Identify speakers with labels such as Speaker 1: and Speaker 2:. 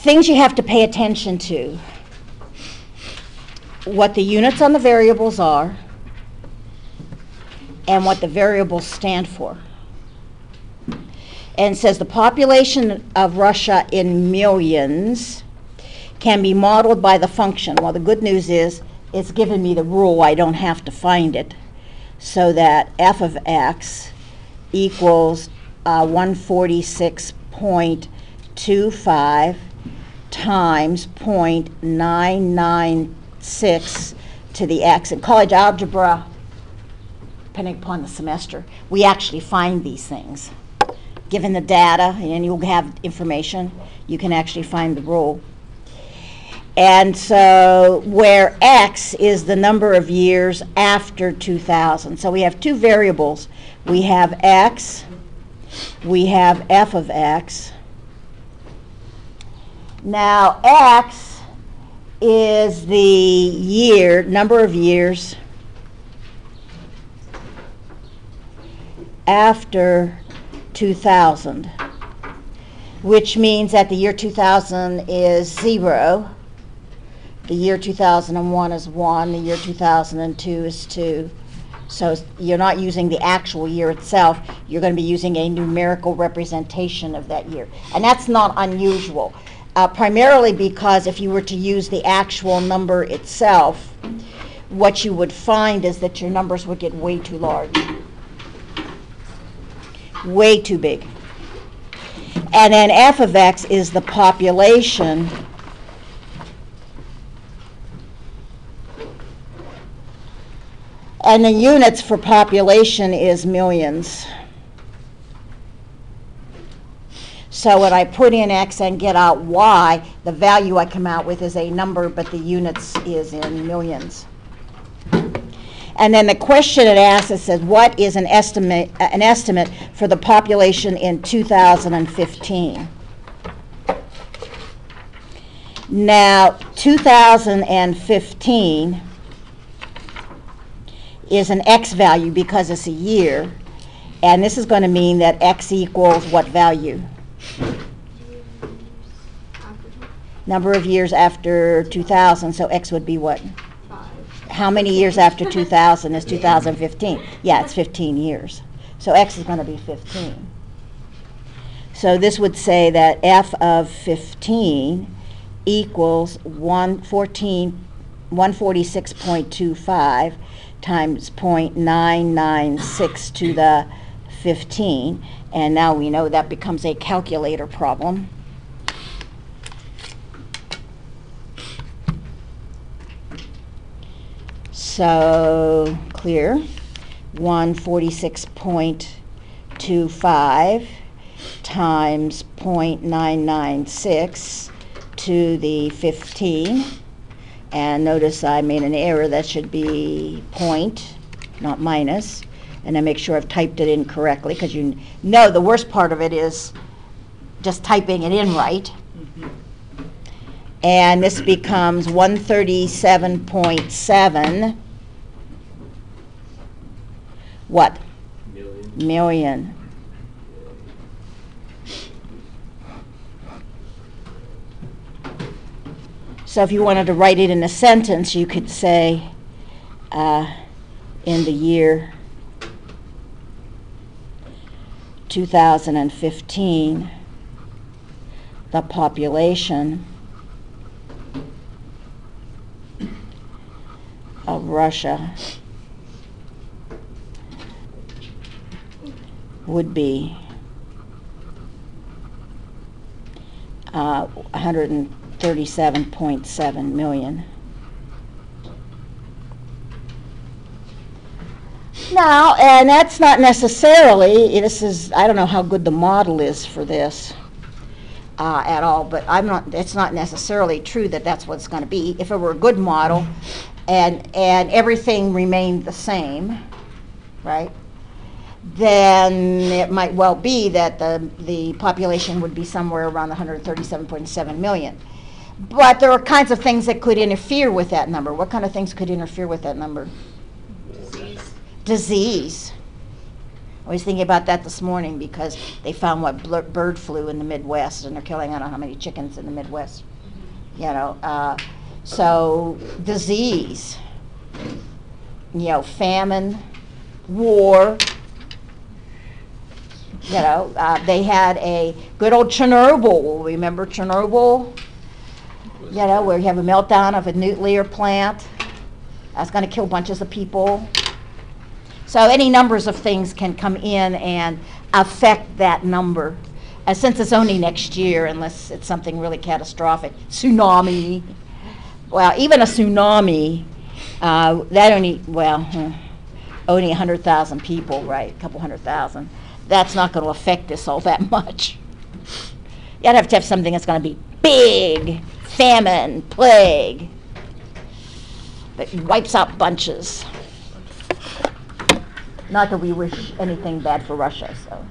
Speaker 1: Things you have to pay attention to: what the units on the variables are and what the variables stand for. And it says the population of Russia in millions can be modeled by the function. Well, the good news is it's given me the rule. I don't have to find it. So that f of x equals 146.25 times 0.996 to the x. In college algebra, depending upon the semester, we actually find these things. Given the data, and you'll have information, you can actually find the rule. And so where x is the number of years after 2000. So we have two variables. We have x, we have f of x. Now x is the year, number of years after 2000, which means that the year 2000 is 0, the year 2001 is 1, the year 2002 is 2. So you're not using the actual year itself, you're going to be using a numerical representation of that year. And that's not unusual, primarily because if you were to use the actual number itself, what you would find is that your numbers would get way too large. Way too big. And then f of x is the population and the units for population is millions. So when I put in x and get out y, the value I come out with is a number, but the units is in millions. And then the question it asks, it says, what is an estimate for the population in 2015? Now, 2015 is an x value because it's a year, and this is going to mean that x equals what value? Number of years after 2000, so x would be what? How many years after 2000 is 2015? Yeah, it's 15 years. So x is going to be 15. So this would say that f of 15 equals 146.25 times 0.996 to the 15. And now we know that becomes a calculator problem. So, clear, 146.25 times 0.996 to the 15. And notice I made an error. That should be point, not minus. And I make sure I've typed it in correctly, because you know the worst part of it is just typing it in right. And this becomes 137.7 what? Million. So if you wanted to write it in a sentence, you could say, in the year 2015, the population of Russia would be 137.7 million. Now, and that's not necessarily, this is, I don't know how good the model is for this at all, but it's not necessarily true that that's what it's going to be. If it were a good model and everything remained the same, right, then it might well be that the population would be somewhere around 137.7 million. But there are kinds of things that could interfere with that number. What kind of things could interfere with that number?
Speaker 2: Disease.
Speaker 1: Disease. I was thinking about that this morning because they found bird flu in the Midwest, and they're killing, I don't know how many chickens in the Midwest. You know, so disease, you know, famine, war. You know, they had a good old Chernobyl. Remember Chernobyl? You know, where you have a meltdown of a nuclear plant. That's going to kill bunches of people. So any numbers of things can come in and affect that number. And since it's only next year, unless it's something really catastrophic, tsunami. Well, even a tsunami, that only 100,000 people, right? A couple 100,000. That's not going to affect us all that much. You'd have to have something that's going to be big, famine, plague, that wipes out bunches. Not that we wish anything bad for Russia, so.